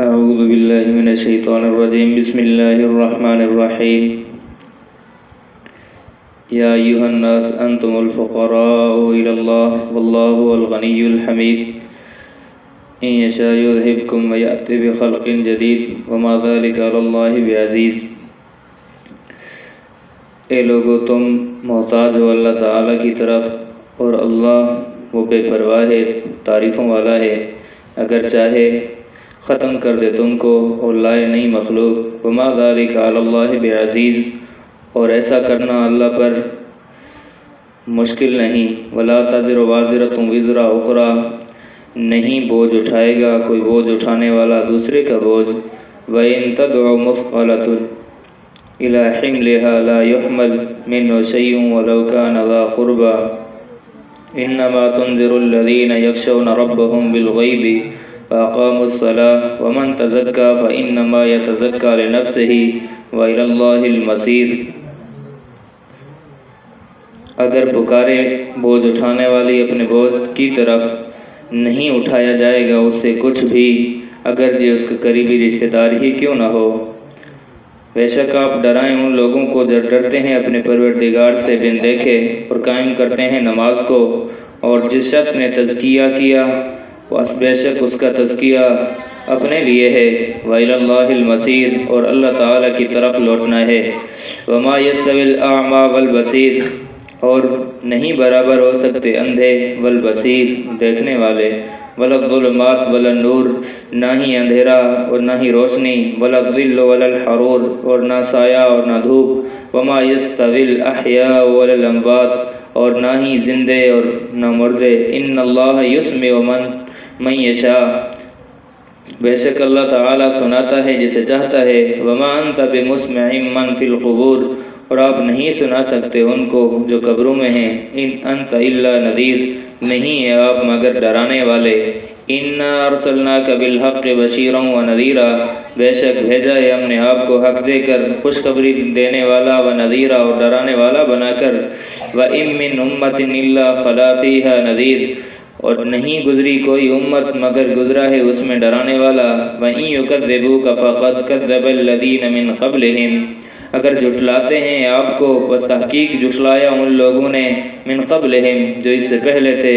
اعوذ باللہ من الشیطان الرجیم بسم اللہ الرحمن الرحیم یا ایہا الناس انتم الفقراء الی اللہ واللہ هو الغنی الحمید ان یشاء یذہبکم ویأتی بخلق جدید وما ذلک علی اللہ بعزیز۔ اے لوگو، تم محتاج ہو اللہ تعالیٰ کی طرف، اور اللہ وہ بے پرواہ ہے، تعریفوں والا ہے۔ اگر چاہے ختم کر دے تم کو اور لائے نہیں مخلوق۔ وما ذلک علی اللہ بعزیز، اور ایسا کرنا اللہ پر مشکل نہیں۔ ولا تزر وازرۃ وزر اخری، نہیں بوجھ اٹھائے گا کوئی بوجھ اٹھانے والا دوسرے کا بوجھ۔ وَإِن تَدْعُ مُثْقَلَةٌ إِلَى حِمْلِهَا لَا يُحْمَلْ مِنْهُ شَيْءٌ وَلَوْ كَانَ ذَا قُرْبَى إِنَّمَا تُنذِرُ الَّذِينَ يَخْشَوْنَ رَبَّهُمْ بِالْغَيْبِ وَأَقَامُوا الصَّلَاةَ وَمَنْ تَزَكَّى فَإِنَّمَا يَتَزَكَّى لِنَفْسِهِ وَإِلَى اللَّهِ الْمَصِيرُ۔ اگر پکارے بوجھ اٹھانے والی اپنے بوجھ کی طرف، نہیں اٹھایا جائے گا اس سے کچھ بھی، اگرچہ اس کا قریبی رشتہ دار ہی کیوں نہ ہو۔ بے شک آپ ڈرائیں ان لوگوں کو جو ڈرتے ہیں اپنے پروردگار سے بن دیکھے اور قائم کرتے ہیں نماز کو، اور جس شخص نے تزکیہ کیا بس بے شک اس کا تزکیہ اپنے لیے ہے۔ وَإِلَى اللَّهِ الْمَصِيرُ، اور اللہ تعالیٰ کی طرف لوٹنا ہے۔ وَمَا يَسْتَوِي الْأَعْمَى وَالْبَصِيرُ، اور نہیں برابر ہو سکتے اندھے والبصیر دیکھنے والے۔ وَلَا الظُّلُمَاتُ وَلَا النُّورُ، نہ ہی اندھیرا اور نہ ہی روشنی۔ وَلَا الظِّلُّ وَلَا الْحَرُورُ، اور نہ سایہ اور نہ دھوپ۔ وَمَا يَسْتَوِي الْأَحْيَاءُ وَلَا الْأَمْوَاتُ، اور نہ ہی زندے اور نہ مردے۔ إِنَّ اللَّهَ يُسْمِعُ مَن يَشَاءُ، بے شک اللہ تعالیٰ سناتا ہے جسے چاہتا ہے۔ وَمَا أَنْتَ بِمُسْمِعٍ مَّن فِي الْقُبُورِ، اور آپ نہیں سنا سکتے ان کو جو قبروں میں ہیں۔ إِنْ أَنْتَ إِلَّا نَذِيرٌ، نہیں ہے آپ مگر ڈرانے والے۔ إِنَّا أَرْسَلْنَاكَ بِالْحَقِّ بَشِيرًا وَنَذِيرًا، بے شک بھیجا ہے ہم نے آپ کو حق دے کر، خوشخبری دینے والا، وَنَذِيرًا، اور ڈرانے والا بنا کر۔ وَإِن مِّنْ أُمَّةٍ إِلَّا خَلَا فِيهَا نَذِيرٌ، اور نہیں گزری کوئی امت مگر گزرا ہے اس میں ڈرانے والا۔ وَإِن يُكَذِّبُوكَ فَقَدْ كَذَّبَ الَّذِينَ مِنْ قَبْلِهِمْ، اگر جھٹلاتے ہیں آپ کو بس تحقیق جھٹلایا ان لوگوں نے، من قبلہم، جو اس سے پہلے تھے۔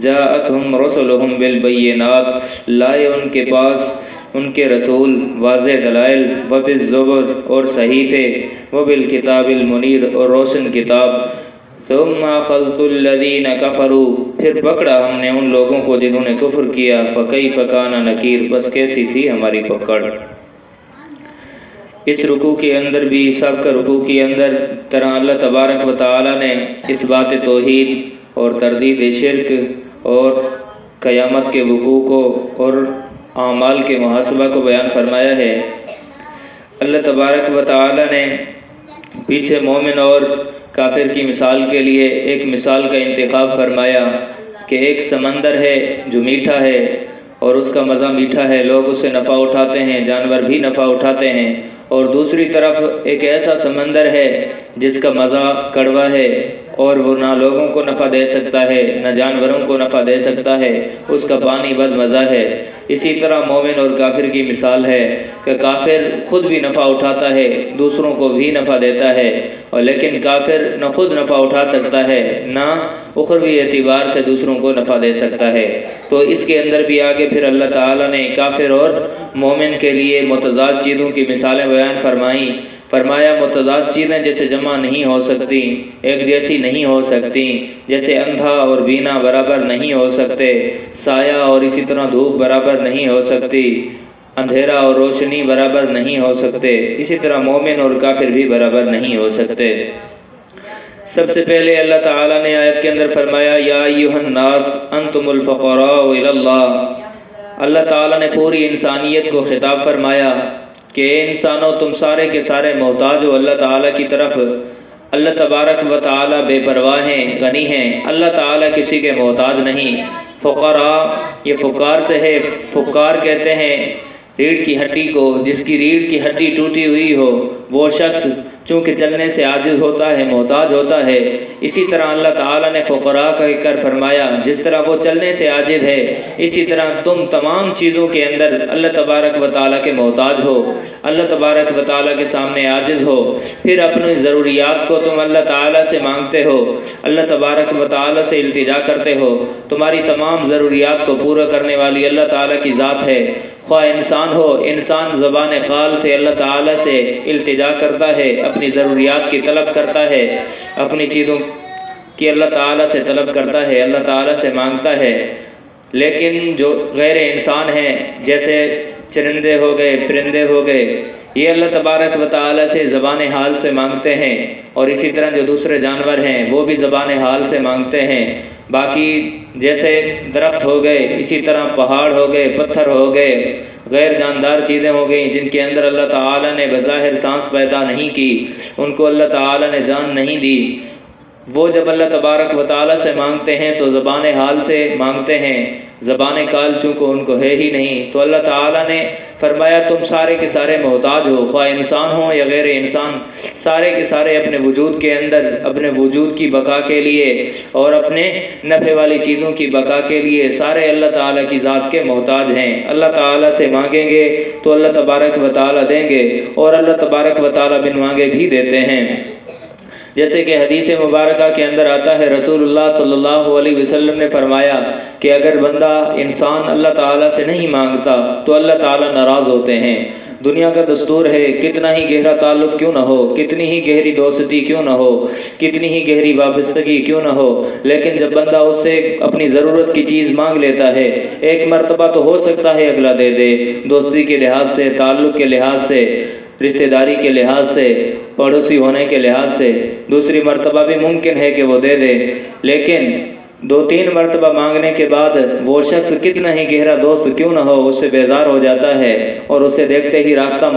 جاءتہم رسلہم بالبینات، لائے ان کے پاس ان کے رسول واضح دلائل، وبالزبر، اور صحیفے، وبالکتاب المنیر، اور روشن کتاب۔ ثم اخذت الذین کفروا، پھر پکڑا ہم نے ان لوگوں کو جنہوں نے کفر کیا۔ فکیف کان نکیر، بس کیسی تھی ہماری پکڑ۔ اس رکوع کے اندر بھی، سب کا رکوع کے اندر طرح اللہ تبارک و تعالیٰ نے اس بات توحید اور تردید شرک اور قیامت کے وقوع کو اور اعمال کے محاسبہ کو بیان فرمایا ہے۔ اللہ تبارک و تعالیٰ نے پیچھے مومن اور کافر کی مثال کے لیے ایک مثال کا انتخاب فرمایا کہ ایک سمندر ہے جو میٹھا ہے اور اس کا مزہ میٹھا ہے، لوگ اس سے نفع اٹھاتے ہیں، جانور بھی نفع اٹھاتے ہیں۔ اور دوسری طرف ایک ایسا سمندر ہے جس کا مزہ کڑوا ہے، اور وہ نہ لوگوں کو نفع دے سکتا ہے نہ جانوروں کو نفع دے سکتا ہے، اس کا پانی بد مزہ ہے۔ اسی طرح مومن اور کافر کی مثال ہے کہ کافر خود بھی نفع اٹھاتا ہے، دوسروں کو بھی نفع دیتا ہے، اور لیکن کافر نہ خود نفع اٹھا سکتا ہے نہ اخروی اعتبار سے دوسروں کو نفع دے سکتا ہے۔ تو اس کے اندر بھی آگے پھر اللہ تعالیٰ نے کافر اور مومن کے لیے متضاد چیزوں کی مثالیں بیان فرمائیں۔ فرمایا متضاد چیزیں جیسے جمع نہیں ہو سکتی، ایک جیسی نہیں ہو سکتی، جیسے اندھا اور بینا برابر نہیں ہو سکتے، سایہ اور اسی طرح دھوپ برابر نہیں ہو سکتی، اندھیرا اور روشنی برابر نہیں ہو سکتے، اسی طرح مومن اور کافر بھی برابر نہیں ہو سکتے۔ سب سے پہلے اللہ تعالیٰ نے آیت کے اندر فرمایا یا ایھا الناس انتم الفقراء الی اللہ۔ اللہ تعالیٰ نے پوری انسانیت کو خطاب فرمایا کہ اے انسانوں، تم سارے کے سارے محتاج ہو اللہ تعالیٰ کی طرف۔ اللہ تبارک و تعالیٰ بے پرواہ ہیں، غنی ہیں، اللہ تعالیٰ کسی کے محتاج نہیں۔ فقراء، یہ فقار سے ہے، فقار کہتے ہیں ریڑھ کی ہڈی کو، جس کی ریڑھ کی ہڈی ٹوٹی ہوئی ہو، وہ شخص چونکہ چلنے سے عاجز ہوتا ہے، محتاج ہوتا ہے، اسی طرح اللہ تعالیٰ نے فقراء کہہ کر فرمایا جس طرح وہ چلنے سے عاجز ہے اسی طرح تم تمام چیزوں کے اندر اللہ تبارک و تعالیٰ کے محتاج ہو، اللہ تبارک و تعالیٰ کے سامنے عاجز ہو، پھر اپنی ضروریات کو تم اللہ تعالیٰ سے مانگتے ہو، اللہ تبارک و تعالیٰ سے التجا کرتے ہو۔ تمہاری تمام ضروریات کو پورا کرنے والی اللہ تعالیٰ کی ذات ہے۔ خواہ انسان ہو، انسان زبان قال سے اللہ تعالیٰ سے التجا کرتا ہے، اپنی ضروریات کی طلب کرتا ہے، اپنی چیزوں کی اللہ تعالیٰ سے طلب کرتا ہے، اللہ تعالیٰ سے مانگتا ہے۔ لیکن جو غیر انسان ہیں جیسے چرندے ہو گئے، پرندے ہو گئے، یہ اللہ تبارک و تعالیٰ سے زبان حال سے مانگتے ہیں، اور اسی طرح جو دوسرے جانور ہیں وہ بھی زبان حال سے مانگتے ہیں۔ باقی جیسے درخت ہو گئے، اسی طرح پہاڑ ہو گئے، پتھر ہو گئے، غیر جاندار چیزیں ہو گئیں جن کے اندر اللہ تعالیٰ نے بظاہر سانس پیدا نہیں کی، ان کو اللہ تعالیٰ نے جان نہیں دی، وہ جب اللہ تبارک و تعالیٰ سے مانگتے ہیں تو زبان حال سے مانگتے ہیں، زبان کال چونکہ ان کو ہے ہی نہیں۔ تو اللہ تعالیٰ نے فرمایا تم سارے کے سارے محتاج ہو، خواہ انسان ہو یا غیر انسان، سارے کے سارے اپنے وجود کے اندر، اپنے وجود کی بقا کے لیے اور اپنے نفع والی چیزوں کی بقا کے لیے سارے اللہ تعالیٰ کی ذات کے محتاج ہیں۔ اللہ تعالیٰ سے مانگیں گے تو اللہ تبارک و تعالیٰ دیں گے، اور اللہ تبارک و تعالیٰ بن مانگے بھی دیتے ہیں۔ جیسے کہ حدیث مبارکہ کے اندر آتا ہے، رسول اللہ صلی اللہ علیہ وسلم نے فرمایا کہ اگر بندہ انسان اللہ تعالیٰ سے نہیں مانگتا تو اللہ تعالیٰ ناراض ہوتے ہیں۔ دنیا کا دستور ہے، کتنا ہی گہرا تعلق کیوں نہ ہو، کتنی ہی گہری دوستی کیوں نہ ہو، کتنی ہی گہری وابستگی کیوں نہ ہو، لیکن جب بندہ اس سے اپنی ضرورت کی چیز مانگ لیتا ہے، ایک مرتبہ تو ہو سکتا ہے اگلا دے دے، دوستی کے لحاظ سے، تعلق کے لحاظ سے، رشتہ داری کے لحاظ سے، پڑوسی ہونے کے لحاظ سے، دوسری مرتبہ بھی ممکن ہے کہ وہ دے دے، لیکن 2-3 مرتبہ مانگنے کے بعد وہ شخص کتنا ہی گہرا دوست کیوں نہ ہو اس سے بیزار ہو جاتا ہے، اور اسے دیکھتے ہی راستہ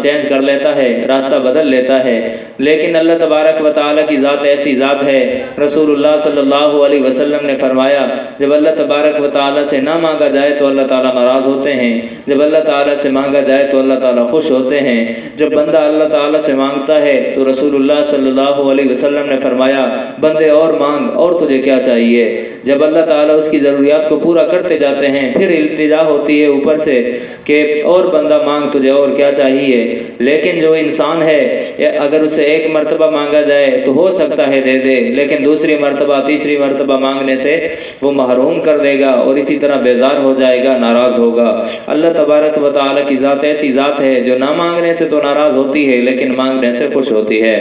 چینج کر لیتا ہے، راستہ بدل لیتا ہے۔ لیکن اللہ تبارک و تعالیٰ کی ذات ایسی ذات ہے، رسول اللہ صلی اللہ علیہ وسلم نے فرمایا جب اللہ تبارک و تعالیٰ سے نہ مانگا جائے تو اللہ تعالیٰ ناراض ہوتے ہیں، جب اللہ تعالیٰ سے مانگا جائے تو اللہ تعالیٰ خوش ہوتے ہیں۔ جب بندہ اللہ تعالیٰ سے مانگتا ہے تو رسول اللہ صلی اللہ علیہ وسلم نے فرمایا بندے اور مانگ، اور تجھے کیا چاہیے۔ جب اللہ تعالیٰ اس کی ضروریات کو پورا کرتے جاتے ہیں پھر التجا ہوتی ہے اوپر سے کہ اور بندہ مانگ، تجھے اور کیا چاہیے۔ لیکن جو انسان ہے اگر اسے ایک مرتبہ مانگا جائے تو ہو سکتا ہے دے دے، لیکن دوسری مرتبہ تیسری مرتبہ مانگنے سے وہ محروم کر دے گا، اور اسی طرح بیزار ہو جائے گا، ناراض ہوگا۔ اللہ تبارک و تعالیٰ کی ذات ایسی ذات ہے جو نہ مانگنے سے تو ناراض ہوتی ہے لیکن مانگنے سے خوش ہوتی ہے۔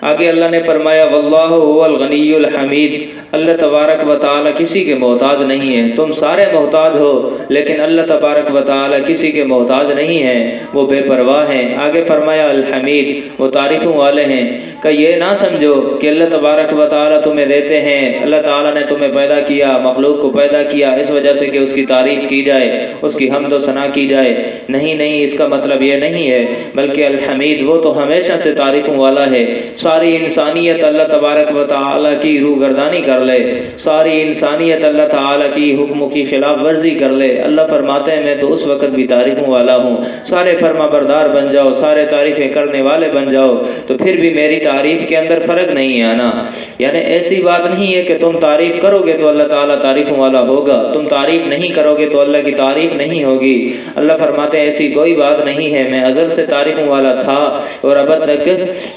آگے اللہ نے فرمایا واللہ هو الغنی الحمید، اللہ تبارک و تعالیٰ کسی کے محتاج نہیں ہے۔ تم سارے محتاج ہو لیکن اللہ تبارک و تعالیٰ کسی کے محتاج نہیں ہیں، وہ بے پرواہ ہیں۔ آگے فرمایا الحمید، وہ تعریفوں والے ہیں۔ کہ یہ نہ سمجھو کہ اللہ تبارک و تعالیٰ تمہیں دیتے ہیں، اللہ تعالیٰ نے تمہیں پیدا کیا، مخلوق کو پیدا کیا اس وجہ سے کہ اس کی تعریف کی جائے، اس کی حمد و ثنا کی جائے۔ نہیں، اس کا مطلب یہ نہیں ہے، بلکہ الحمید وہ تو ہمیشہ سے تعریفوں والا ہے۔ ساری انسانیت اللہ تبارک و تعالیٰ کی روگردانی کر لے، ساری انسانیت اللہ تعالیٰ کی حکموں کی خلاف ورزی کر لے، اللہ فرماتے ہیں میں تو اس وقت بھی تعریفوں والا ہوں۔ سارے فرما بردار بن جاؤ، سارے تعریفیں کرنے والے بن جاؤ، تو پھر بھی میری تعریف کے اندر فرق نہیں آنا۔ یعنی ایسی بات نہیں ہے کہ تم تعریف کرو گے تو اللہ تعالیٰ تعریفوں والا ہوگا، تم تعریف نہیں کرو گے تو اللہ کی تعریف نہیں ہوگی۔ اللہ فرماتے ہیں ایسی کوئی بات نہیں ہے، میں ازل سے تعریفوں والا تھا اور اب تک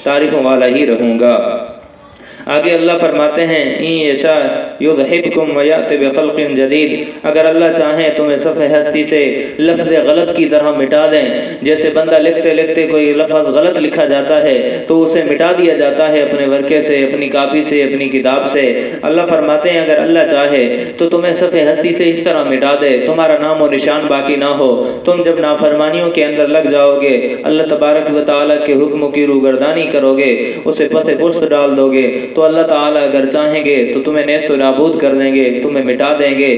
تعریفوں والا ہی رہوں گا۔ آگے اللہ فرماتے ہیں ان یشاء یذھبکم ویأتی بخلق جدید، اگر اللہ چاہیں تمہیں صفحہ ہستی سے لفظ غلط کی طرح مٹا دیں۔ جیسے بندہ لکھتے لکھتے کوئی لفظ غلط لکھا جاتا ہے تو اسے مٹا دیا جاتا ہے اپنے ورقے سے، اپنی کاپی سے، اپنی کتاب سے۔ اللہ فرماتے ہیں اگر اللہ چاہے تو تمہیں صفحہ ہستی سے اس طرح مٹا دے، تمہارا نام و نشان باقی نہ ہو۔ تم جب نافرمانیوں کے اندر لگ جاؤ گے، اللہ تبارک و تعالیٰ کے حکموں کی روگردانی کرو گے، اسے پس پشت ڈال دو گے، تو اللہ تعالیٰ اگر چاہیں گے تو تمہیں نیست و نابود کر دیں گے، تمہیں مٹا دیں گے۔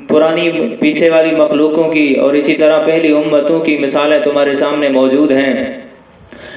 پرانی پیچھے والی مخلوقوں کی اور اسی طرح پہلی امتوں کی مثالیں تمہارے سامنے موجود ہیں۔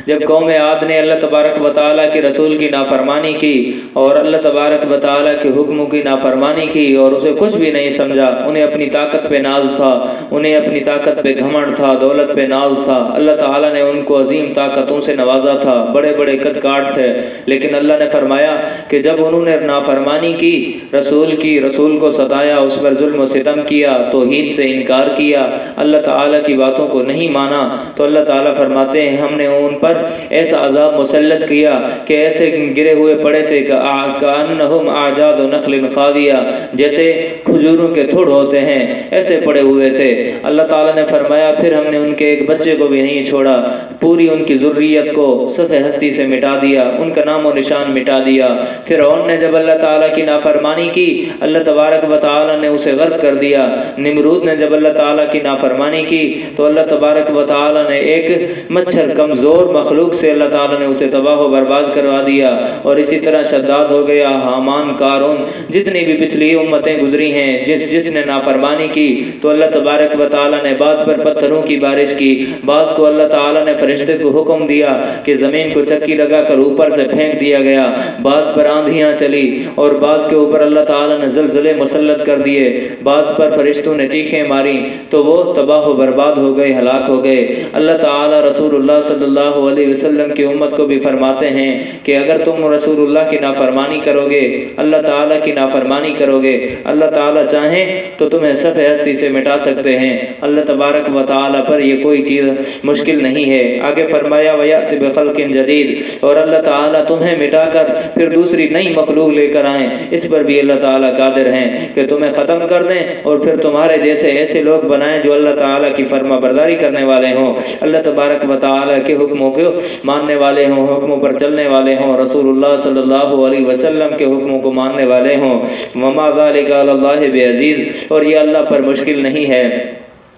جب قوم عاد نے اللہ تبارک و تعالیٰ کے رسول کی نافرمانی کی اور اللہ تبارک و تعالیٰ کے حکموں کی نافرمانی کی اور اسے کچھ بھی نہیں سمجھا، انہیں اپنی طاقت پہ ناز تھا، انہیں اپنی طاقت پہ گھمنڈ تھا، دولت پہ ناز تھا، اللہ تعالیٰ نے ان کو عظیم طاقتوں سے نوازا تھا، بڑے بڑے قد کاٹ تھے، لیکن اللہ نے فرمایا کہ جب انہوں نے نافرمانی کی، رسول کو ستایا، اس پر ظلم و ستم کیا، توحید سے انکار کیا، اللہ تعالیٰ کی باتوں کو نہیں مانا، تو اللہ تعالیٰ فرماتے ہیں ہم نے ان پر ایسا عذاب مسلط کیا کہ ایسے گرے ہوئے پڑے تھے کہ کأنہم اعجاز نخل خاویہ، جیسے کھجوروں کے تھڑ ہوتے ہیں، ایسے پڑے ہوئے تھے۔ اللہ تعالیٰ نے فرمایا پھر ہم نے ان کے ایک بچے کو بھی نہیں چھوڑا، پوری ان کی ذریت کو صفحہ ہستی سے مٹا دیا، ان کا نام و نشان مٹا دیا۔ فرعون نے جب اللہ تعالیٰ کی نافرمانی کی، اللہ تبارک و تعالیٰ نے اسے غرق کر دیا۔ نمرود نے جب اللہ تعالیٰ کی نافرمانی کی تو اللہ تبارک و تعالیٰ نے ایک مچھر کمزور مخلوق سے اللہ تعالیٰ نے اسے تباہ و برباد کروا دیا۔ اور اسی طرح شداد ہو گیا، حامان، قارون، جتنی بھی پچھلی امتیں گزری ہیں، جس نے نافرمانی کی تو اللہ تبارک و تعالیٰ نے بعض پر پتھروں کی بارش کی، بعض کو اللہ تعالیٰ نے فرشتے کو حکم دیا کہ زمین کو چکی لگا کر اوپر سے پھینک دیا گیا، بعض پر آندھیاں چلی اور بعض کے اوپر اللہ تعالیٰ نے زلزلے مسلط کر دیے، بعض پر فرشتوں نے چیخیں ماری تو وہ تباہ و برباد ہو گئے، ہلاک ہو گئے۔ اللہ تعالیٰ رسول اللہ صلی اللہ علیہ وسلم کی امت کو بھی فرماتے ہیں کہ اگر تم رسول اللہ کی نافرمانی کرو گے، اللہ تعالیٰ کی نافرمانی کرو گے، اللہ تعالیٰ چاہیں تو تمہیں صفحہ ہستی سے مٹا سکتے ہیں، اللہ تبارک و تعالیٰ پر یہ کوئی چیز مشکل نہیں ہے۔ آگے فرمایا وَيَأْتِ بِخَلْقٍ جَدِيدٍ، اور اللہ تعالیٰ تمہیں مٹا کر پھر دوسری نئی مخلوق لے کر آئیں، اس پر بھی اللہ تعالیٰ قادر ہیں کہ تمہیں ختم کر دیں اور پھر تمہارے جیسے ایسے لوگ بنائیں جو اللہ تعالیٰ کی فرما برداری کرنے والے ہوں، اللہ تبارک و تعالیٰ کے حکموں کو ماننے والے ہوں، حکموں پر چلنے والے ہوں، رسول اللہ صلی اللہ علیہ وسلم کے حکموں کو ماننے والے ہوں۔ وَمَا ذَلِكَ عَلَى اللَّهِ بِعَزِيزٍ، اور یہ اللہ پر مشکل نہیں ہے۔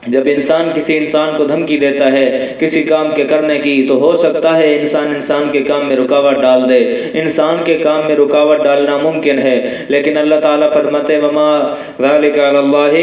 جب انسان کسی انسان کو دھمکی دیتا ہے کسی کام کے کرنے کی تو ہو سکتا ہے انسان کے کام میں رکاوٹ ڈال دے، انسان کے کام میں رکاوٹ ڈالنا ممکن ہے، لیکن اللہ تعالیٰ فرماتے وما ذالک علی اللہ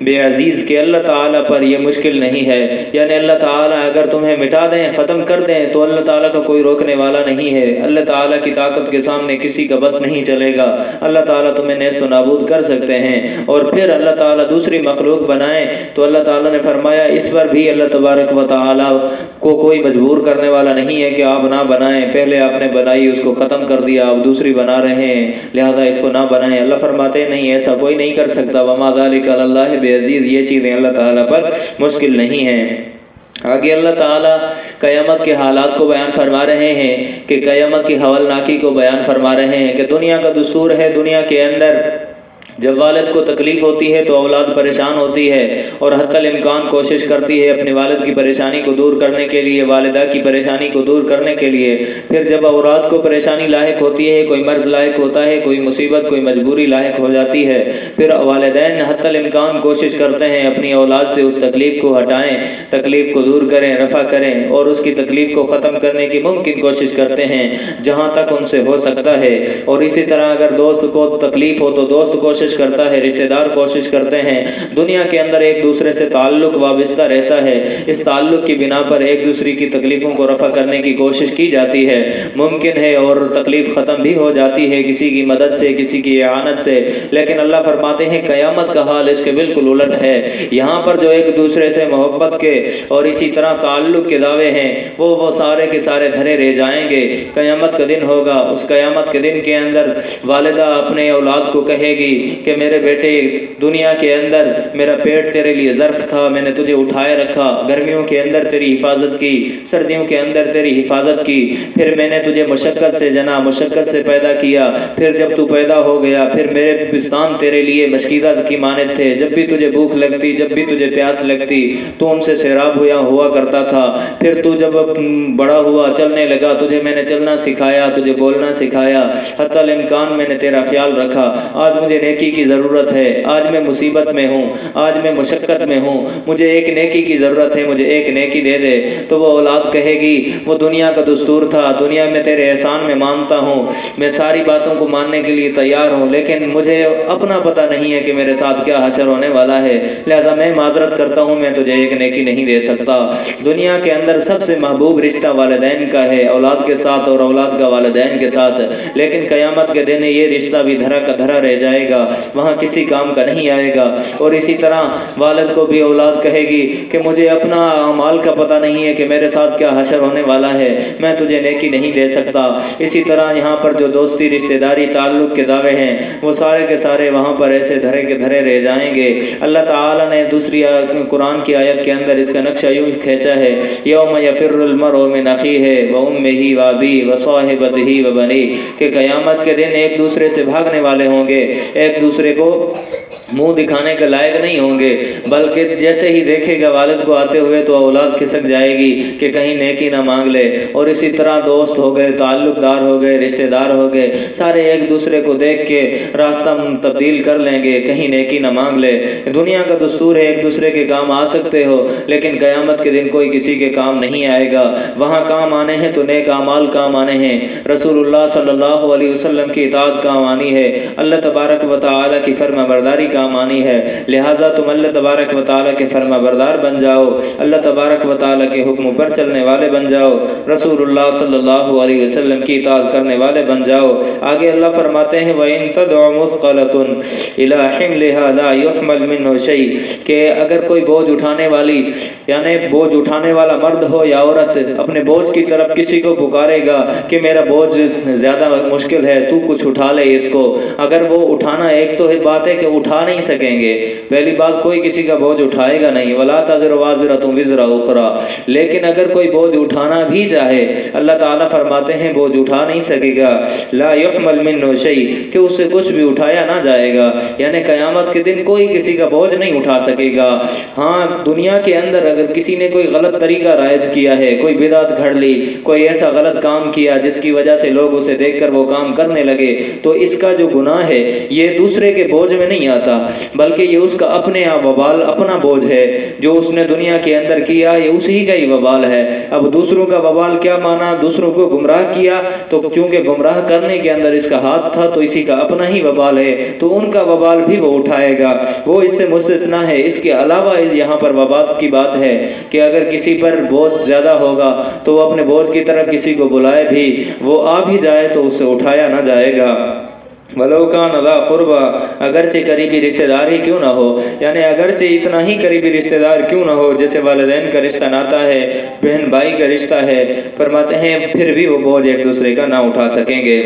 بعزیز، کہ اللہ تعالیٰ پر یہ مشکل نہیں ہے، یعنی اللہ تعالیٰ اگر تمہیں مٹا دیں، ختم کر دیں تو اللہ تعالیٰ کا کوئی روکنے والا نہیں ہے، اللہ تعالیٰ کی طاقت کے سامنے کسی کا بس نہیں چلے گا، اللہ تعالیٰ تمہیں نیست و نابود کر سکتے ہیں۔ اور پھر اللہ تعالیٰ دوسری مخلوق بنائیں تو اللہ تعالیٰ نے فرمایا اس پر بھی اللہ تبارک و تعالیٰ کو کوئی مجبور کرنے والا نہیں ہے کہ آپ نہ بنائیں، پہلے آپ نے بنائی اس کو ختم کر دیا، آپ دوسری بنا رہے ہیں لہذا اس کو نہ بنائیں۔ اللہ فرماتے نہیں، ایسا کوئی نہیں کر سکتا، وما ذالک علی اللہ بعزیز، یہ چیزیں اللہ تعالیٰ پر مشکل نہیں ہیں۔ آگے اللہ تعالیٰ قیامت کے حالات کو بیان فرما رہے ہیں کہ قیامت کی ہولناکی کو بیان فرما رہے ہیں کہ دنیا کا دستور ہے، دنیا کے اندر جب والد کو تکلیف ہوتی ہے تو اولاد پریشان ہوتی ہے اور حتی الامکان کوشش کرتی ہے اپنے والد کی پریشانی کو دور کرنے کے لیے، والدہ کی پریشانی کو دور کرنے کے لیے۔ پھر جب اولاد کو پریشانی لاحق ہوتی ہے، کوئی مرض لاحق ہوتا ہے، کوئی مصیبت، کوئی مجبوری لاحق ہو جاتی ہے، پھر والدین حتی الامکان کوشش کرتے ہیں اپنی اولاد سے اس تکلیف کو ہٹائیں، تکلیف کو دور کریں، رفع کریں اور اس کی تکلیف کو ختم کرنے کی ممکن کوشش کرتے ہیں جہاں تک ان سے ہو سکتا ہے۔ اور اسی طرح اگر دوست کو تکلیف ہو تو دوست کوشش کرتا ہے، رشتہ دار کوشش کرتے ہیں، دنیا کے اندر ایک دوسرے سے تعلق وابستہ رہتا ہے، اس تعلق کی بنا پر ایک دوسرے کی تکلیفوں کو رفع کرنے کی کوشش کی جاتی ہے، ممکن ہے اور تکلیف ختم بھی ہو جاتی ہے کسی کی مدد سے، کسی کی اعانت سے۔ لیکن اللہ فرماتے ہیں قیامت کا حال اس کے بالکل الٹ ہے، یہاں پر جو ایک دوسرے سے محبت کے اور اسی طرح تعلق کے دعوے ہیں وہ سارے کے سارے دھرے رہ جائیں گے۔ قیامت کا دن ہوگا، اس قیامت کے دن کے اندر والدہ اپنے اولاد کو کہے گی کہ میرے بیٹے دنیا کے اندر میرا پیٹ تیرے لیے ظرف تھا، میں نے تجھے اٹھائے رکھا، گرمیوں کے اندر تیری حفاظت کی، سردیوں کے اندر تیری حفاظت کی، پھر میں نے تجھے مشقت سے جنا، مشقت سے پیدا کیا، پھر جب تو پیدا ہو گیا پھر میرے بستان تیرے لیے مشکیزہ کی مانند تھے، جب بھی تجھے بھوک لگتی، جب بھی تجھے پیاس لگتی تو ان سے سیراب ہوا کرتا تھا، پھر تو جب بڑا ہوا چلنے لگا تجھے میں نے چلنا سکھایا، تجھے بولنا سکھایا، حتی الامکان میں نے تیرا خیال رکھا، آج مجھے نیکی نیکی کی ضرورت ہے، آج میں مصیبت میں ہوں، آج میں مشقت میں ہوں، مجھے ایک نیکی کی ضرورت ہے، مجھے ایک نیکی دے دے، تو وہ اولاد کہے گی وہ دنیا کا دستور تھا، دنیا میں تیرے احسان میں مانتا ہوں، میں ساری باتوں کو ماننے کے لیے تیار ہوں، لیکن مجھے اپنا پتہ نہیں ہے کہ میرے ساتھ کیا حشر ہونے والا ہے، لہذا میں معذرت کرتا ہوں، میں تجھے ایک نیکی نہیں دے سکتا۔ دنیا کے اندر سب سے محبوب رشتہ والدین کا ہے، اولاد کے ساتھ اور اولاد کا والدین کے ساتھ، لیکن قیامت کے دن یہ رشتہ بھی دھرا کا دھرا رہ جائے گا، وہاں کسی کام کا نہیں آئے گا۔ اور اسی طرح والد کو بھی اولاد کہے گی کہ مجھے اپنا اعمال کا پتہ نہیں ہے کہ میرے ساتھ کیا حشر ہونے والا ہے، میں تجھے نیکی نہیں دے سکتا۔ اسی طرح یہاں پر جو دوستی رشتہ داری تعلق کے دعوے ہیں وہ سارے کے سارے وہاں پر ایسے دھرے کے دھرے رہ جائیں گے۔ اللہ تعالیٰ نے دوسری قرآن کی آیت کے اندر اس کا نقشہ یوں کھینچا ہے، یوم یفر المرء من اخیہ وامہ وابیہ وصاحبتہ وبنیہ، کہ قیامت کے دن ایک دوسرے سے بھاگنے والے ہوں گے، ایک دوسرے کو منہ دکھانے کے لائق نہیں ہوں گے، بلکہ جیسے ہی دیکھے گا والد کو آتے ہوئے تو اولاد کھسک جائے گی کہ کہیں نیکی نہ مانگ لے، اور اسی طرح دوست ہو گئے، تعلق دار ہو گئے، رشتہ دار ہو گئے، سارے ایک دوسرے کو دیکھ کے راستہ تبدیل کر لیں گے، کہیں نیکی نہ مانگ لے۔ دنیا کا دستور ہے ایک دوسرے کے کام آ سکتے ہو، لیکن قیامت کے دن کوئی کسی کے کام نہیں آئے گا، وہاں کام آنے ہیں تو نیک اعمال کام آنے ہیں، رسول اللہ صلی اللہ علیہ وسلم کی اطاعت کام آنی ہے، اللہ تبارک و تعالیٰ کی فرما برداری کام آنی ہے، لہٰذا تم اللہ تبارک و تعالیٰ کے فرما بردار بن جاؤ، اللہ تبارک و تعالیٰ کے حکم پر چلنے والے بن جاؤ، رسول اللہ صلی اللہ علیہ وسلم کی اطاعت کرنے والے بن جاؤ۔ آگے اللہ فرماتے ہیں وَإِن تَدْعُ مُثْقَلَةٌ إِلَىٰ حِمْلِهَا لَا يُحْمَلْ مِنْهُ شَيْءٌ، کہ اگر کوئی بوجھ اٹھانے والی یعنی بوجھ اٹھانے والا مرد ہو یا عورت اپنے بوجھ کی طرف کسی کو پکارے گا کہ میرا بوجھ زیادہ مشکل ہے، تو کچھ اٹھا لے اس کو، اگر وہ اٹھانا ایک تو بات ہے کہ اٹھا نہیں سکیں گے، پہلی بات کوئی کسی کا بوجھ اٹھائے گا نہیں، وَلَا تَزِرُ وَازِرَةٌ وِزْرَ أُخْرَىٰ، لیکن اگر کوئی بوجھ اٹھانا بھی چاہے اللہ تعالیٰ فرماتے ہیں بوجھ اٹھا نہیں سکے گا، لا يحمل منه شيء، کہ اس سے کچھ بھی اٹھایا نہ جائے گا، یعنی قیامت کے دن کوئی کسی کا بوجھ نہیں اٹھا سکے گا۔ ہاں دنیا کے اندر اگر کسی نے کوئی غلط طریقہ رائج کیا ہے، کوئی بدعت گھڑ لی، کوئی ایسا غلط کام کیا جس کی وجہ سے لوگ اسے دیکھ کر وہ کام کرنے لگے، تو اس کا جو گناہ ہے یہ دوسرے کے بوجھ میں نہیں آتا، بلکہ یہ اس کا اپنے وبال، اپنا بوجھ ہے، جو اس نے دنیا کے اندر کیا یہ اسی کا ہی وبال ہے۔ اب دوسروں کا وبال کیا مانا، دوسروں کو گمراہ کیا، تو چونکہ گمراہ کرنے کے اندر اس کا ہاتھ تھا تو اسی کا اپنا ہی وبال ہے، تو ان کا وبال بھی وہ اٹھائے گا، وہ اس سے مستثنا ہے۔ اس کے علاوہ یہاں پر وبال کی بات ہے کہ اگر کسی پر بوجھ زیادہ ہوگا تو وہ اپنے بوجھ کی طرف کسی کو بلائے بھی، وہ آ بھی جائے تو اس سے اٹھایا نہ جائے گا۔ وَلَوْ كَانَ ذَا قُرْبَىٰ، اگرچہ قریبی رشتہ دار ہی کیوں نہ ہو، یعنی اگرچہ اتنا ہی قریبی رشتہ دار کیوں نہ ہو جیسے والدین کا رشتہ ناتا ہے، بہن بھائی کا رشتہ ہے، فرماتے ہیں پھر بھی وہ بوجھ ایک دوسرے کا نہ اٹھا سکیں گے۔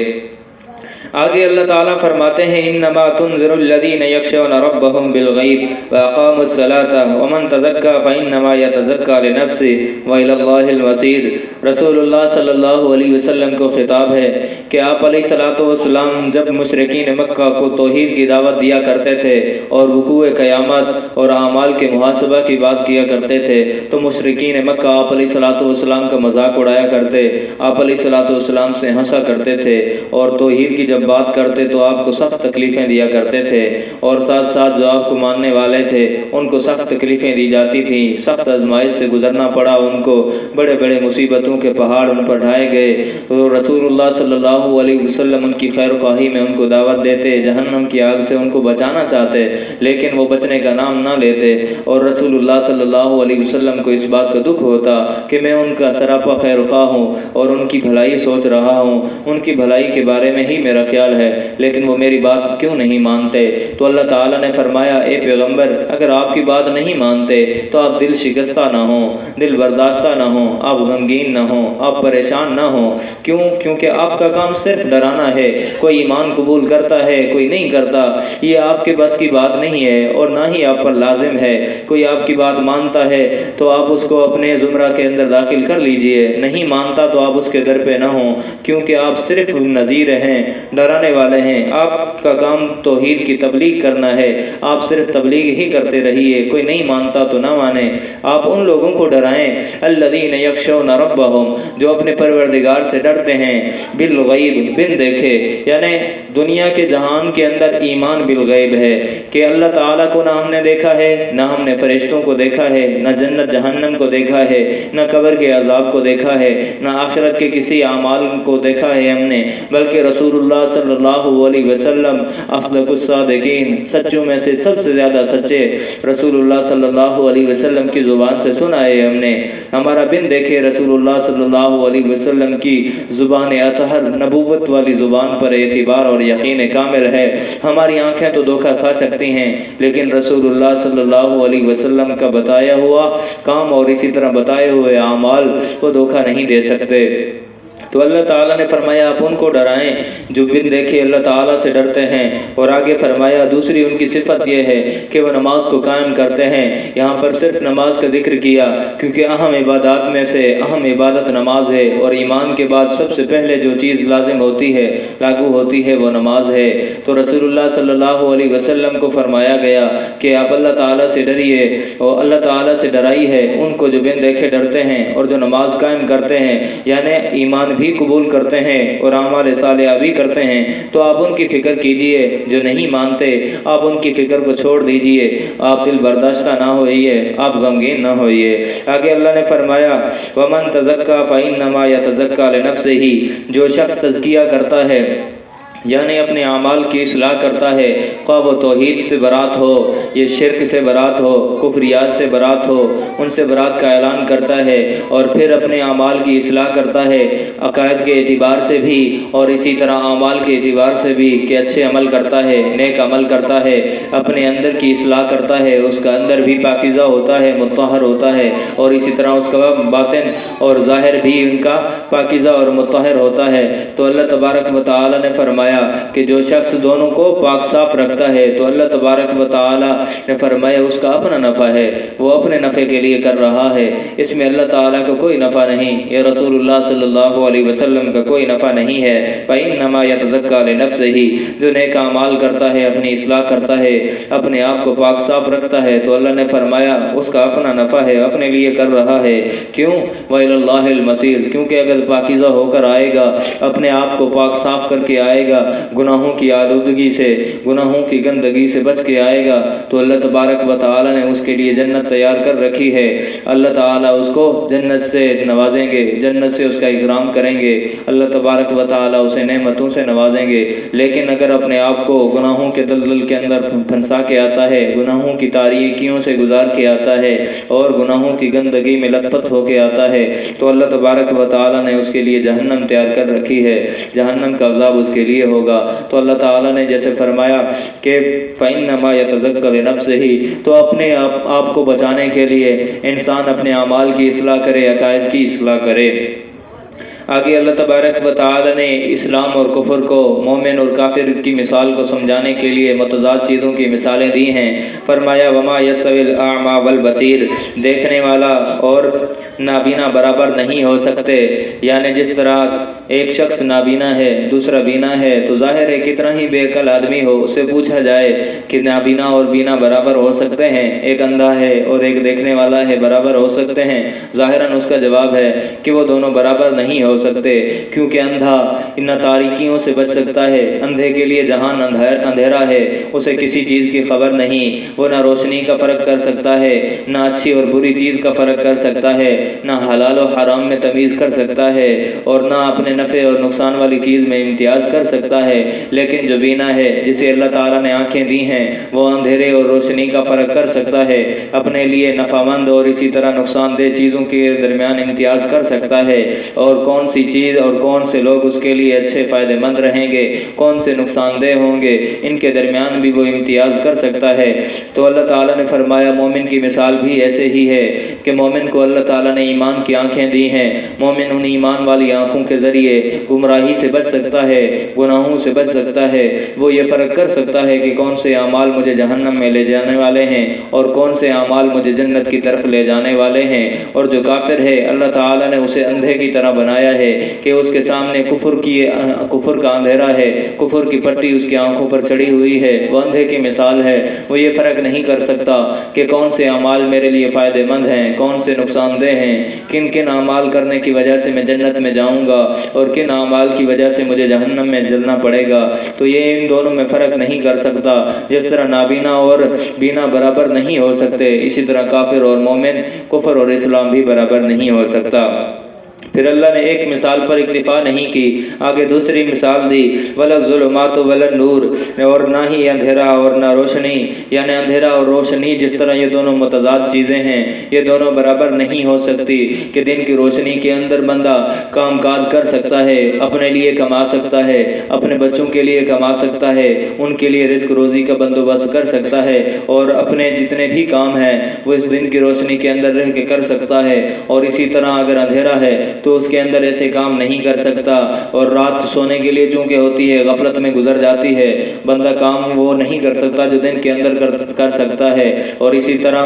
آگے اللہ تعالیٰ فرماتے ہیں انما تنذر الذین یخشون ربهم بالغیب واقاموا الصلاۃ ومن تزکا فانما یتزکا لنفسہ والی اللہ المصیر۔ رسول اللہ صلی اللہ علیہ وسلم کو خطاب ہے کہ آپ علیہ الصلوۃ والسلام جب مشرکین مکہ کو توحید کی دعوت دیا کرتے تھے اور وقوع قیامت اور اعمال کے محاسبہ کی بات کیا کرتے تھے تو مشرکین مکہ آپ علیہ الصلوۃ والسلام کا مذاق اڑایا کرتے، آپ علیہ الصلوۃ والسلام سے ہنسا کرتے تھے، اور توحید کی جب بات کرتے تو آپ کو سخت تکلیفیں دیا کرتے تھے، اور ساتھ ساتھ جو آپ کو ماننے والے تھے ان کو سخت تکلیفیں دی جاتی تھیں، سخت آزمائش سے گزرنا پڑا ان کو، بڑے بڑے مصیبتوں کے پہاڑ ان پر ڈھائے گئے، تو رسول اللہ صلی اللہ علیہ وسلم ان کی خیر خواہی میں ان کو دعوت دیتے، جہنم کی آگ سے ان کو بچانا چاہتے، لیکن وہ بچنے کا نام نہ لیتے، اور رسول اللہ صلی اللہ علیہ وسلم کو اس بات کا دکھ ہوتا کہ میں ان کا سراپا خیر خواہ ہوں اور ان کی بھلائی سوچ رہا ہوں، ان کی بھلائی کے بارے میں ہی میرا خیال ہے، لیکن وہ میری بات کیوں نہیں مانتے؟ تو اللہ تعالیٰ نے فرمایا اے پیغمبر اگر آپ کی بات نہیں مانتے تو آپ دل شکستہ نہ ہوں، دل برداشتہ نہ ہوں، آپ غمگین نہ ہوں، آپ پریشان نہ ہوں، کیونکہ آپ کا کام صرف ڈرانا ہے، کوئی ایمان قبول کرتا ہے کوئی نہیں کرتا، یہ آپ کے بس کی بات نہیں ہے اور نہ ہی آپ پر لازم ہے، کوئی آپ کی بات مانتا ہے تو آپ اس کو اپنے زمرہ کے اندر داخل کر لیجئے، نہیں مانتا تو آپ اس کے در پہ نہ ہوں، کیونکہ آپ صرف نذیر ہیں، ڈرانے والے ہیں، آپ کا کام توحید کی تبلیغ کرنا ہے، آپ صرف تبلیغ ہی کرتے رہیے، کوئی نہیں مانتا تو نہ مانے، آپ ان لوگوں کو ڈرائیں الذین یخشون ربہم، جو اپنے پروردگار سے ڈرتے ہیں بالغیب، بن دیکھے، یعنی دنیا کے جہان کے اندر ایمان بالغیب ہے کہ اللہ تعالیٰ کو نہ ہم نے دیکھا ہے، نہ ہم نے فرشتوں کو دیکھا ہے، نہ جنت جہنم کو دیکھا ہے، نہ قبر کے عذاب کو دیکھا ہے، نہ آخرت کے کسی اعمال کو دیکھا ہے ہم نے، بلکہ رسول اللہ صلی اللہ علیہ وسلم اصدق الصادقین، سچوں میں سے سب سے زیادہ سچے رسول اللہ صلی اللہ علیہ وسلم کی زبان سے سنا ہے ہم نے۔ ہمارا بن دیکھے رسول اللہ صلی اللہ علیہ وسلم کی زبان اطہر نبوت والی زبان پر اعتبار اور یقین کامل ہے۔ ہماری آنکھیں تو دھوکہ کھا سکتی ہیں، لیکن رسول اللہ صلی اللہ علیہ وسلم کا بتایا ہوا کام اور اسی طرح بتائے ہوئے اعمال کو دھوکہ نہیں دے سکتے۔ تو اللہ تعالیٰ نے فرمایا آپ ان کو ڈرائیں جو بن دیکھے اللہ تعالیٰ سے ڈرتے ہیں، اور آگے فرمایا دوسری ان کی صفت یہ ہے کہ وہ نماز کو قائم کرتے ہیں۔ یہاں پر صرف نماز کا ذکر کیا کیونکہ اہم عبادات میں سے اہم عبادت نماز ہے، اور ایمان کے بعد سب سے پہلے جو چیز لازم ہوتی ہے، لاگو ہوتی ہے، وہ نماز ہے۔ تو رسول اللہ صلی اللہ علیہ وسلم کو فرمایا گیا کہ آپ اللہ تعالیٰ سے ڈریے، اور اللہ تعالیٰ سے ڈرائی ہے ان کو جو بن دیکھے ڈرتے ہیں اور جو نماز قائم کرتے ہیں، یعنی ایمان بھی قبول کرتے ہیں اور اعمال صالحہ بھی کرتے ہیں۔ تو آپ ان کی فکر کیجئے، جو نہیں مانتے آپ ان کی فکر کو چھوڑ دیجئے، آپ دل برداشتہ نہ ہوئیے، آپ غمگین نہ ہوئیے۔ آگے اللہ نے فرمایا وَمَن تَزَكَّىٰ فَإِنَّمَا يَتَزَكَّىٰ لِنَفْسِهِ، جو شخص تزکیہ کرتا ہے یعنی اپنے اعمال کی اصلاح کرتا ہے، خواہ وہ توحید سے برات ہو، یہ شرک سے برات ہو، کفریات سے برات ہو، ان سے برات کا اعلان کرتا ہے، اور پھر اپنے اعمال کی اصلاح کرتا ہے عقائد کے اعتبار سے بھی اور اسی طرح اعمال کے اعتبار سے بھی کہ اچھے عمل کرتا ہے، نیک عمل کرتا ہے، اپنے اندر کی اصلاح کرتا ہے، اس کا اندر بھی پاکیزہ ہوتا ہے، مطہر ہوتا ہے، اور اسی طرح اس کا باطن اور ظاہر بھی ان کا پاکیزہ اور مطہر ہوتا ہے۔ تو اللہ تبارک و تعالی نے فرمایا کہ جو شخص دونوں کو پاک صاف رکھتا ہے تو اللہ تبارک و تعالی نے فرمایا اس کا اپنا نفع ہے، وہ اپنے نفع کے لیے کر رہا ہے، اس میں اللہ تعالیٰ کا کوئی نفع نہیں، یہ رسول اللہ صلی اللہ علیہ وسلم کا کوئی نفع نہیں ہے۔ فَإِنَّمَا يَتَزَكَّىٰ لِنَفْسِهِ، جو نیک اعمال کرتا ہے، اپنی اصلاح کرتا ہے، اپنے آپ کو پاک صاف رکھتا ہے، تو اللہ نے فرمایا اس کا اپنا نفع ہے، اپنے لیے کر رہا ہے۔ کیوں؟ وَإِلَى اللَّهِ الْمَصِيرُ، کیونکہ اگر پاکیزہ ہو کر آئے گا، اپنے آپ کو پاک صاف کر کے آئے گا، گناہوں کی آلودگی سے، گناہوں کی گندگی سے بچ کے آئے گا، تو اللہ تبارک و تعالی نے اس کے لیے جنت تیار کر رکھی ہے۔ اللہ تعالیٰ اس کو جنت سے نوازیں گے، جنت سے اس کا اکرام کریں گے، اللہ تبارک و تعالیٰ اسے نعمتوں سے نوازیں گے۔ لیکن اگر اپنے آپ کو گناہوں کے دلدل کے اندر پھنسا کے آتا ہے، گناہوں کی تاریکیوں سے گزار کے آتا ہے اور گناہوں کی گندگی میں لت پت ہو کے آتا ہے، تو اللہ تبارک و تعالیٰ نے اس کے لیے جہنم تیار کر رکھی ہے، جہنم کا عذاب اس کے لیے ہوگا۔ تو اللہ تعالیٰ نے جیسے فرمایا کہ فَإِنَّمَا يَتَزَكَّىٰ لِنَفْسِهِ، تو اپنے آپ کو بچانے کے لیے انسان اپنے اعمال کی اصلاح کرے، عقائد کی اصلاح کرے۔ آگے اللہ تبارک و تعالی نے اسلام اور کفر کو، مومن اور کافر کی مثال کو سمجھانے کے لیے متضاد چیزوں کی مثالیں دی ہیں۔ فرمایا وَمَا يَسْتَوِي الْأَعْمَى وَالْبَصِيرُ، دیکھنے والا اور نابینا برابر نہیں ہو سکتے، یعنی جس طرح ایک شخص نابینا ہے، دوسرا بینا ہے، تو ظاہر ہے کتنا ہی بے عقل آدمی ہو، اس سے پوچھا جائے کہ نابینا اور بینا برابر ہو سکتے ہیں، ایک اندھا ہے اور ایک دیکھنے والا ہے، برابر ہو سکتے ہیں؟ ظاہراً اس کا جواب ہے کہ وہ دونوں برابر نہیں ہو سکتے، کیونکہ اندھا ان تاریکیوں سے بچ سکتا ہے، اندھے کے لیے جہان اندھیرا ہے، اسے کسی چیز کی خبر نہیں، وہ نہ روشنی کا فرق کر سکتا ہے، نہ اچھی اور بری چیز کا فرق کر سکتا ہے، نہ حلال و حرام میں تمیز کر سکتا ہے، اور نہ اپنے نفع اور نقصان والی چیز میں امتیاز کر سکتا ہے۔ لیکن جو بینا ہے، جسے اللہ تعالیٰ نے آنکھیں دی ہیں، وہ اندھیرے اور روشنی کا فرق کر سکتا ہے، اپنے لیے نفع مند اور اسی طرح نقصان دہ چیزوں کے درمیان امتیاز کر سکتا ہے، اور کون سی چیز اور کون سے لوگ اس کے لیے اچھے فائدہ مند رہیں گے، کون سے نقصان دہ ہوں گے، ان کے درمیان بھی وہ امتیاز کر سکتا ہے۔ تو اللہ تعالیٰ نے فرمایا مومن کی مثال بھی ایسے ہی ہے کہ مومن کو اللہ تعالیٰ نے ایمان کی آنکھیں دی ہیں، مومن ان ایمان والی آنکھوں کے ذریعے گمراہی سے بچ سکتا ہے، گناہوں سے بچ سکتا ہے، وہ یہ فرق کر سکتا ہے کہ کون سے اعمال مجھے جہنم میں لے جانے والے ہیں اور کون سے اعمال مجھے جنت کی طرف لے جانے والے ہیں۔ اور جو کافر ہے اللہ تعالیٰ نے اسے اندھے کی طرح بنایا ہے کہ اس کے سامنے کفر کا اندھیرا ہے، کفر کی پٹی اس کی آنکھوں پر چڑھی ہوئی ہے، وہ اندھے کی مثال ہے۔ وہ یہ فرق نہیں کر سکتا کہ کون سے اعمال میرے لیے فائدہ مند ہیں، کون سے نقصان دہ ہیں، کن کن اعمال کرنے کی وجہ سے میں جنت میں جاؤں گا اور کن اعمال کی وجہ سے مجھے جہنم میں جلنا پڑے گا۔ تو یہ ان دونوں میں فرق نہیں کر سکتا۔ جس طرح نابینا اور بینا برابر نہیں ہو سکتے، اسی طرح کافر اور مومن، کفر اور اسلام بھی برابر نہیں ہو سکتا۔ پھر اللہ نے ایک مثال پر اکتفا نہیں کی، آگے دوسری مثال دی، وَلَا الظُّلُمَاتُ وَلَا النُّورُ، اور نہ ہی اندھیرا اور نہ روشنی، یعنی اندھیرا اور روشنی جس طرح یہ دونوں متضاد چیزیں ہیں، یہ دونوں برابر نہیں ہو سکتی کہ دن کی روشنی کے اندر بندہ کام کاج کر سکتا ہے، اپنے لیے کما سکتا ہے، اپنے بچوں کے لیے کما سکتا ہے، ان کے لیے رزق روزی کا بندوبست کر سکتا ہے، اور اپنے جتنے بھی کام ہیں وہ اس دن کی روشنی کے اندر رہ کے کر سکتا ہے۔ اور اسی طرح اگر اندھیرا ہے تو اس کے اندر ایسے کام نہیں کر سکتا، اور رات سونے کے لیے چونکہ ہوتی ہے، غفلت میں گزر جاتی ہے، بندہ کام وہ نہیں کر سکتا جو دن کے اندر کر سکتا ہے۔ اور اسی طرح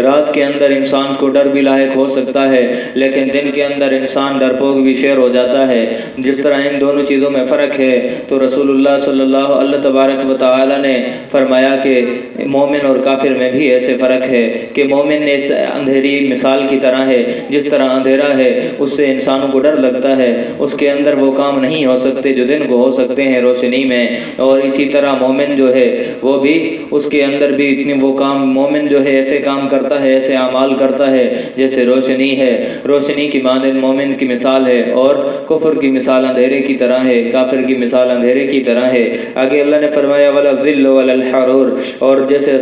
رات کے اندر انسان کو ڈر بھی لاحق ہو سکتا ہے، لیکن دن کے اندر انسان ڈرپوک بھی شیر ہو جاتا ہے۔ جس طرح ان دونوں چیزوں میں فرق ہے، تو رسول اللہ صلی اللہ تبارک و تعالی نے فرمایا کہ مومن اور کافر میں بھی ایسے فرق ہے کہ مومن اس اندھیری مثال کی طرح ہے، جس طرح اندھیرا ہے اس سے انسانوں کو ڈر لگتا ہے، اس کے اندر وہ کام نہیں ہو سکتے جو دن کو ہو سکتے ہیں روشنی میں۔ اور اسی طرح مومن جو ہے وہ بھی اس کے اندر بھی اتنی وہ کام، مومن جو ہے ایسے کام کرتا ہے، ایسے اعمال کرتا ہے جیسے روشنی ہے، روشنی کی مانند مومن کی مثال ہے، اور کفر کی مثال اندھیرے کی طرح ہے، کافر کی مثال اندھیرے کی طرح ہے۔ آگے اللہ نے فرمایا وَلَا الظِّلُّ وَلَا الْحَرُورُ، اور جیسے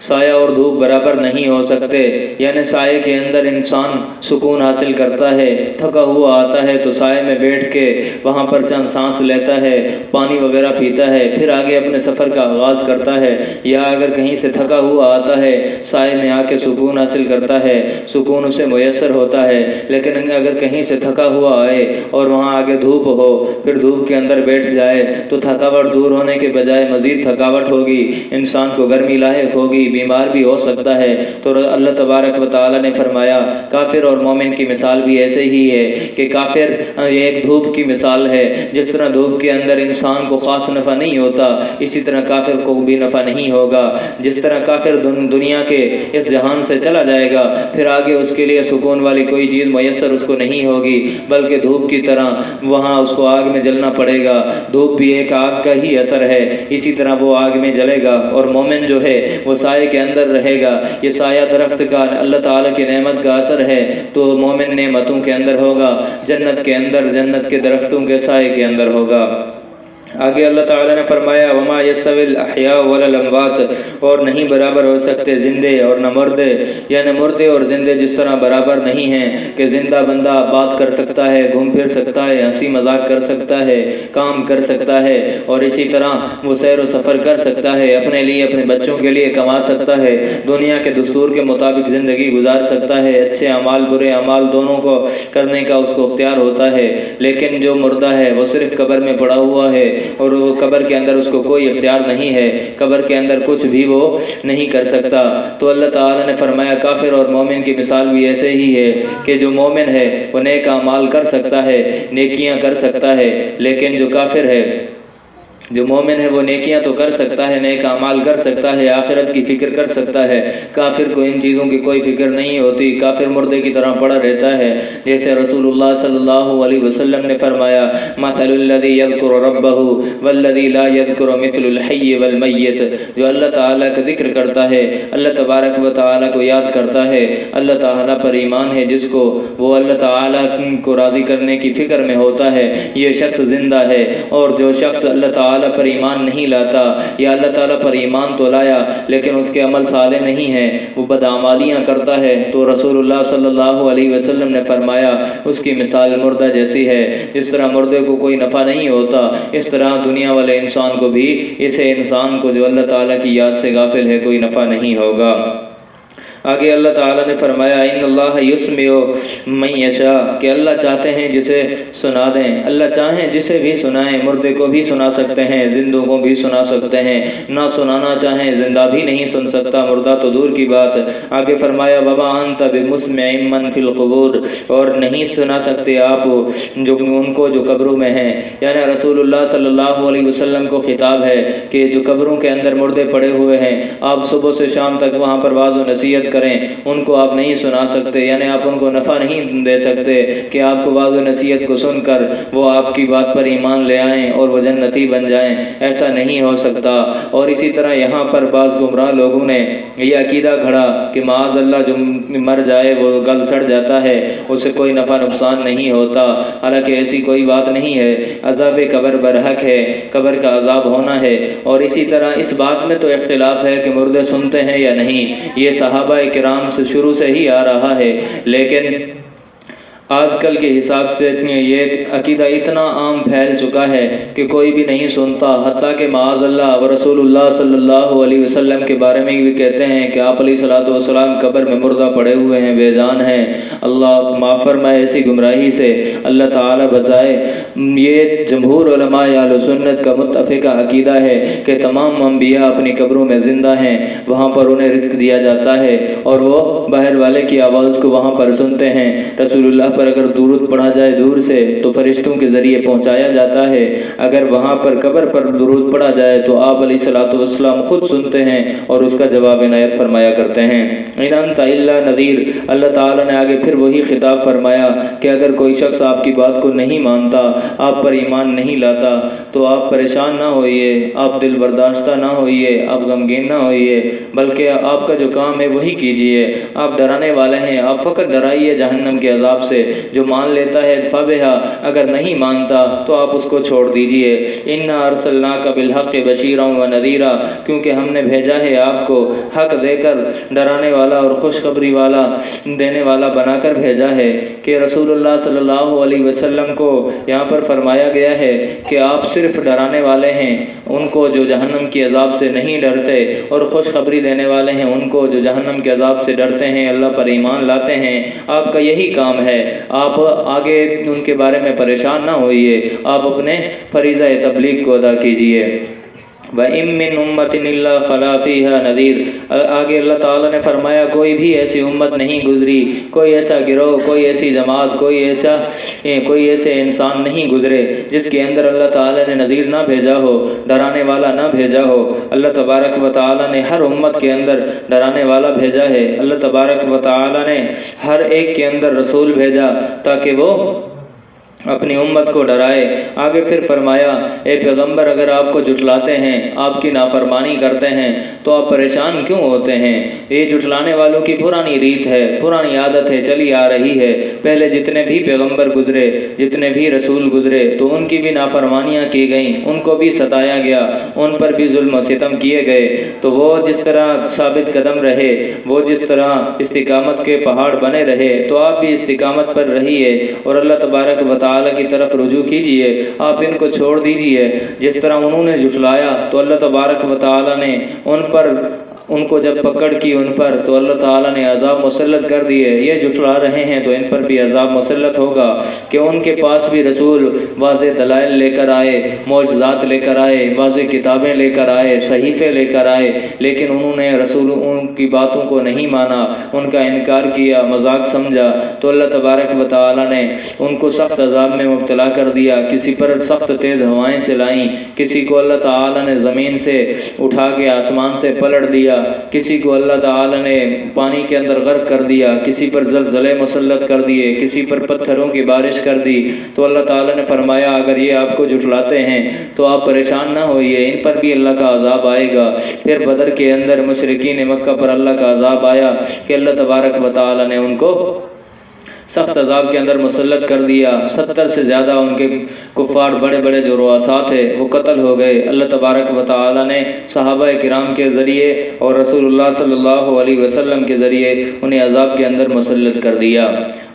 سایہ اور دھوپ برابر نہیں ہو سکتے، یعنی سائے کے اندر انسان سکون حاصل کرتا ہے، تھکا ہوا آتا ہے تو سائے میں بیٹھ کے وہاں پر چند سانس لیتا ہے، پانی وغیرہ پیتا ہے، پھر آگے اپنے سفر کا آغاز کرتا ہے۔ یا اگر کہیں سے تھکا ہوا آتا ہے، سائے میں آ کے سکون حاصل کرتا ہے، سکون اسے میسر ہوتا ہے۔ لیکن اگر کہیں سے تھکا ہوا آئے اور وہاں آگے دھوپ ہو، پھر دھوپ کے اندر بیٹھ جائے تو تھکاوٹ دور ہونے کے بجائے مزید تھکاوٹ ہوگی، انسان کو گرمی لاحق ہوگی، بیمار بھی ہو سکتا ہے۔ تو اللہ تبارک و تعالی نے فرمایا کافر اور مومن کی مثال بھی ایسے ہی ہے کہ کافر ایک دھوپ کی مثال ہے، جس طرح دھوپ کے اندر انسان کو خاص نفع نہیں ہوتا، اسی طرح کافر کو بھی نفع نہیں ہوگا۔ جس طرح کافر دنیا کے اس جہان سے چلا جائے گا، پھر آگے اس کے لیے سکون والی کوئی چیز میسر اس کو نہیں ہوگی، بلکہ دھوپ کی طرح وہاں اس کو آگ میں جلنا پڑے گا۔ دھوپ بھی ایک آگ کا ہی اثر ہے، اسی طرح وہ آگ میں جلے گا۔ اور مومن جو ہے وہ سائے کے اندر رہے گا، یہ سایہ درخت کا اللہ تعالیٰ کی نعمت کا اثر ہے، تو مومن نعمتوں کے اندر ہوگا، جنت کے اندر، جنت کے درختوں کے سائے کے اندر ہوگا۔ آگے اللہ تعالیٰ نے فرمایا وَمَا يَسْتَوِي الْأَحْيَاءُ وَلَا الْأَمْوَاتُ، اور نہیں برابر ہو سکتے زندے اور نہ مردے، یعنی مردے اور زندے جس طرح برابر نہیں ہیں کہ زندہ بندہ بات کر سکتا ہے، گھوم پھر سکتا ہے، ہنسی مذاق کر سکتا ہے، کام کر سکتا ہے، اور اسی طرح وہ سیر و سفر کر سکتا ہے، اپنے لیے اپنے بچوں کے لیے کما سکتا ہے، دنیا کے دستور کے مطابق زندگی گزار سکتا ہے، اچھے اعمال برے اعمال دونوں کو کرنے کا اس کو اختیار ہوتا ہے۔ لیکن جو مردہ ہے وہ صرف قبر میں پڑا ہوا ہے، اور وہ قبر کے اندر اس کو کوئی اختیار نہیں ہے، قبر کے اندر کچھ بھی وہ نہیں کر سکتا۔ تو اللہ تعالیٰ نے فرمایا کافر اور مومن کی مثال بھی ایسے ہی ہے کہ جو مومن ہے وہ نیک اعمال کر سکتا ہے، نیکیاں کر سکتا ہے، لیکن جو کافر ہے، جو مومن ہے وہ نیکیاں تو کر سکتا ہے، نیک اعمال کر سکتا ہے، آخرت کی فکر کر سکتا ہے۔ کافر کو ان چیزوں کی کوئی فکر نہیں ہوتی، کافر مردے کی طرح پڑا رہتا ہے۔ جیسے رسول اللہ صلی اللہ علیہ وسلم نے فرمایا مثل الذی یذکر ربہ والذی لا یذکر مثل الحی والمیت، جو اللہ تعالیٰ کا ذکر کرتا ہے، اللہ تبارک و تعالیٰ کو یاد کرتا ہے، اللہ تعالیٰ پر ایمان ہے جس کو، وہ اللہ تعالیٰ کو راضی کرنے کی فکر میں ہوتا ہے، یہ شخص زندہ ہے۔ اور جو شخص اللہ تعالیٰ پر ایمان نہیں لاتا، یا اللہ تعالیٰ پر ایمان تو لایا لیکن اس کے عمل صالح نہیں ہیں، وہ بدعمالیاں کرتا ہے، تو رسول اللہ صلی اللہ علیہ وسلم نے فرمایا اس کی مثال مردہ جیسی ہے۔ جس طرح مردے کو کوئی نفع نہیں ہوتا، اس طرح دنیا والے انسان کو بھی، اسے انسان کو جو اللہ تعالیٰ کی یاد سے غافل ہے، کوئی نفع نہیں ہوگا۔ آگے اللہ تعالیٰ نے فرمایا ان اللہ یسمع من یشاء کہ اللہ چاہتے ہیں جسے سنا دیں، اللہ چاہیں جسے بھی سنائیں، مردے کو بھی سنا سکتے ہیں، زندوں کو بھی سنا سکتے ہیں، نہ سنانا چاہیں زندہ بھی نہیں سن سکتا، مردہ تو دور کی بات۔ آگے فرمایا وما انت بمسمع من فی القبور، اور نہیں سنا سکتے آپ جو ان کو جو قبروں میں ہیں، یعنی رسول اللہ صلی اللہ علیہ وسلم کو خطاب ہے کہ جو قبروں کے اندر مردے پڑے ہوئے ہیں آپ صبح سے شام تک وہاں پر واعظ و نصیحت کریں، ان کو آپ نہیں سنا سکتے، یعنی آپ ان کو نفع نہیں دے سکتے کہ آپ کو واعظ و نصیحت کو سن کر وہ آپ کی بات پر ایمان لے آئیں اور وہ جنتی بن جائیں، ایسا نہیں ہو سکتا۔ اور اسی طرح یہاں پر بعض گمراہ لوگوں نے یہ عقیدہ گھڑا کہ معاذ اللہ جو مر جائے وہ گل سڑ جاتا ہے، اسے کوئی نفع نقصان نہیں ہوتا، حالانکہ ایسی کوئی بات نہیں ہے، عذاب قبر برحق ہے، قبر کا عذاب ہونا ہے۔ اور اسی طرح اس بات میں تو اختلاف ہے کہ مردے سنتے ہیں یا نہیں، یہ صحابہ کرام سے شروع سے ہی آ رہا ہے، لیکن آج کل کے حساب سے یہ عقیدہ اتنا عام پھیل چکا ہے کہ کوئی بھی نہیں سنتا، حتیٰ کہ معاذ اللہ و رسول اللہ صلی اللہ علیہ وسلم کے بارے میں بھی کہتے ہیں کہ آپ علیہ الصلوۃ والسلام قبر میں مردہ پڑے ہوئے ہیں، بے جان ہیں، اللہ معاف فرمائے ایسی گمراہی سے، اللہ تعالی بچائے۔ یہ جمہور علماء اہل سنت کا متفقہ عقیدہ ہے کہ تمام انبیاء اپنی قبروں میں زندہ ہیں، وہاں پر انہیں رزق دیا جاتا ہے اور وہ باہر والے کی آواز کو وہاں پر سنتے ہیں۔ رسول اللہ پر اگر درود پڑھا جائے دور سے تو فرشتوں کے ذریعے پہنچایا جاتا ہے، اگر وہاں پر قبر پر درود پڑھا جائے تو آپ علیہ الصلوۃ والسلام خود سنتے ہیں اور اس کا جواب عنایت فرمایا کرتے ہیں۔ ان انت الا نذیر، اللہ تعالیٰ نے آگے پھر وہی خطاب فرمایا کہ اگر کوئی شخص آپ کی بات کو نہیں مانتا، آپ پر ایمان نہیں لاتا تو آپ پریشان نہ ہوئیے، آپ دل برداشتہ نہ ہوئیے، آپ غمگین نہ ہوئیے، بلکہ آپ کا جو کام ہے وہی کیجئے۔ آپ ڈرانے والے ہیں، آپ فقط ڈرائیے جہنم کے عذاب سے، جو مان لیتا ہے فبہا، اگر نہیں مانتا تو آپ اس کو چھوڑ دیجئے۔ انا ارسلناک بالحق بشیرا ونذیرا، کیونکہ ہم نے بھیجا ہے آپ کو حق دے کر ڈرانے والا اور خوشخبری والا دینے والا بنا کر بھیجا ہے، کہ رسول اللہ صلی اللہ علیہ وسلم کو یہاں پر فرمایا گیا ہے کہ آپ صرف ڈرانے والے ہیں ان کو جو جہنم کے عذاب سے نہیں ڈرتے، اور خوشخبری دینے والے ہیں ان کو جو جہنم کے عذاب سے ڈرتے ہیں، اللہ پر ایمان لاتے ہیں۔ آپ کا یہی کام ہے، آپ آگے ان کے بارے میں پریشان نہ ہوئیے، آپ اپنے فریضہ تبلیغ کو ادا کیجئے۔ وَإِن مِّنْ أُمَّةٍ إِلَّا خَلَا فِيهَا نَذِيرٌ، آگے اللہ تعالیٰ نے فرمایا کوئی بھی ایسی امت نہیں گزری، کوئی ایسا گروہ، کوئی ایسی جماعت، کوئی ایسے انسان نہیں گزرے جس کے اندر اللہ تعالیٰ نے نذیر نہ بھیجا ہو، ڈرانے والا نہ بھیجا ہو۔ اللہ تبارک و تعالیٰ نے ہر امت کے اندر ڈرانے والا بھیجا ہے، اللہ تبارک و تعالیٰ نے ہر ایک کے اندر رسول بھیجا تاکہ وہ اپنی امت کو ڈرائے۔ آگے پھر فرمایا اے پیغمبر اگر آپ کو جھٹلاتے ہیں، آپ کی نافرمانی کرتے ہیں تو آپ پریشان کیوں ہوتے ہیں؟ یہ جھٹلانے والوں کی پرانی ریت ہے، پرانی عادت ہے، چلی آ رہی ہے۔ پہلے جتنے بھی پیغمبر گزرے، جتنے بھی رسول گزرے تو ان کی بھی نافرمانیاں کی گئیں، ان کو بھی ستایا گیا، ان پر بھی ظلم و ستم کیے گئے، تو وہ جس طرح ثابت قدم رہے، وہ جس طرح استقامت کے پہاڑ بنے رہے، تو آپ بھی استقامت پر رہیے اور اللہ تبارک و تعالیٰ کی طرف رجوع کیجئے، آپ ان کو چھوڑ دیجئے۔ جس طرح انہوں نے جھٹلایا تو اللہ تبارک و تعالیٰ نے ان کو جب پکڑ کی ان پر تو اللہ تعالیٰ نے عذاب مسلط کر دیے۔ یہ جھٹلا رہے ہیں تو ان پر بھی عذاب مسلط ہوگا، کہ ان کے پاس بھی رسول واضح دلائل لے کر آئے، معجزات لے کر آئے، واضح کتابیں لے کر آئے، صحیفے لے کر آئے، لیکن انہوں نے رسول ان کی باتوں کو نہیں مانا، ان کا انکار کیا، مذاق سمجھا، تو اللہ تبارک و تعالیٰ نے ان کو سخت عذاب میں مبتلا کر دیا۔ کسی پر سخت تیز ہوائیں چلائیں، کسی کو اللہ تعالیٰ نے زمین سے اٹھا کے آسمان سے پلٹ دیا، کسی کو اللہ تعالیٰ نے پانی کے اندر غرق کر دیا، کسی پر زلزلے مسلط کر دیے، کسی پر پتھروں کی بارش کر دی۔ تو اللہ تعالیٰ نے فرمایا اگر یہ آپ کو جھٹلاتے ہیں تو آپ پریشان نہ ہوئیے، ان پر بھی اللہ کا عذاب آئے گا۔ پھر بدر کے اندر مشرکین مکہ پر اللہ کا عذاب آیا کہ اللہ تبارک و تعالیٰ نے ان کو سخت عذاب کے اندر مسلط کر دیا۔ 70 سے زیادہ ان کے کفار بڑے بڑے جو رؤساء تھے وہ قتل ہو گئے۔ اللہ تبارک و تعالیٰ نے صحابہ کرام کے ذریعے اور رسول اللہ صلی اللہ علیہ وسلم کے ذریعے انہیں عذاب کے اندر مسلط کر دیا۔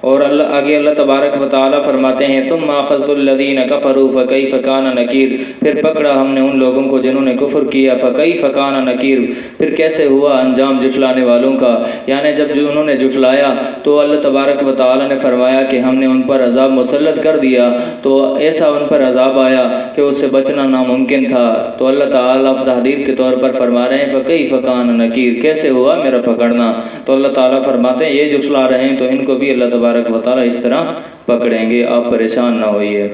اور آگے اللہ تبارک و تعالی فرماتے ہیں ثم اخذت الذین کفروا فکیف کان نکیر، پھر پکڑا ہم نے ان لوگوں کو جنہوں نے کفر کیا، فکیف کان نکیر، پھر کیسے ہوا انجام جھٹلانے والوں کا، یعنی جب جو انہوں نے جھٹلایا تو اللہ تبارک و تعالی نے فرمایا کہ ہم نے ان پر عذاب مسلط کر دیا، تو ایسا ان پر عذاب آیا کہ اس سے بچنا ناممکن تھا۔ تو اللہ تعالیٰ تحدید کے طور پر فرما رہے ہیں فکیف کان نکیر، کیسے ہوا میرا پکڑنا۔ تو اللہ تعالیٰ فرماتے ہیں یہ جھٹلا رہے ہیں تو ان کو بھی اللہ تبارک و تعالیٰ اس طرح پکڑیں گے، آپ پریشان نہ ہوئیے۔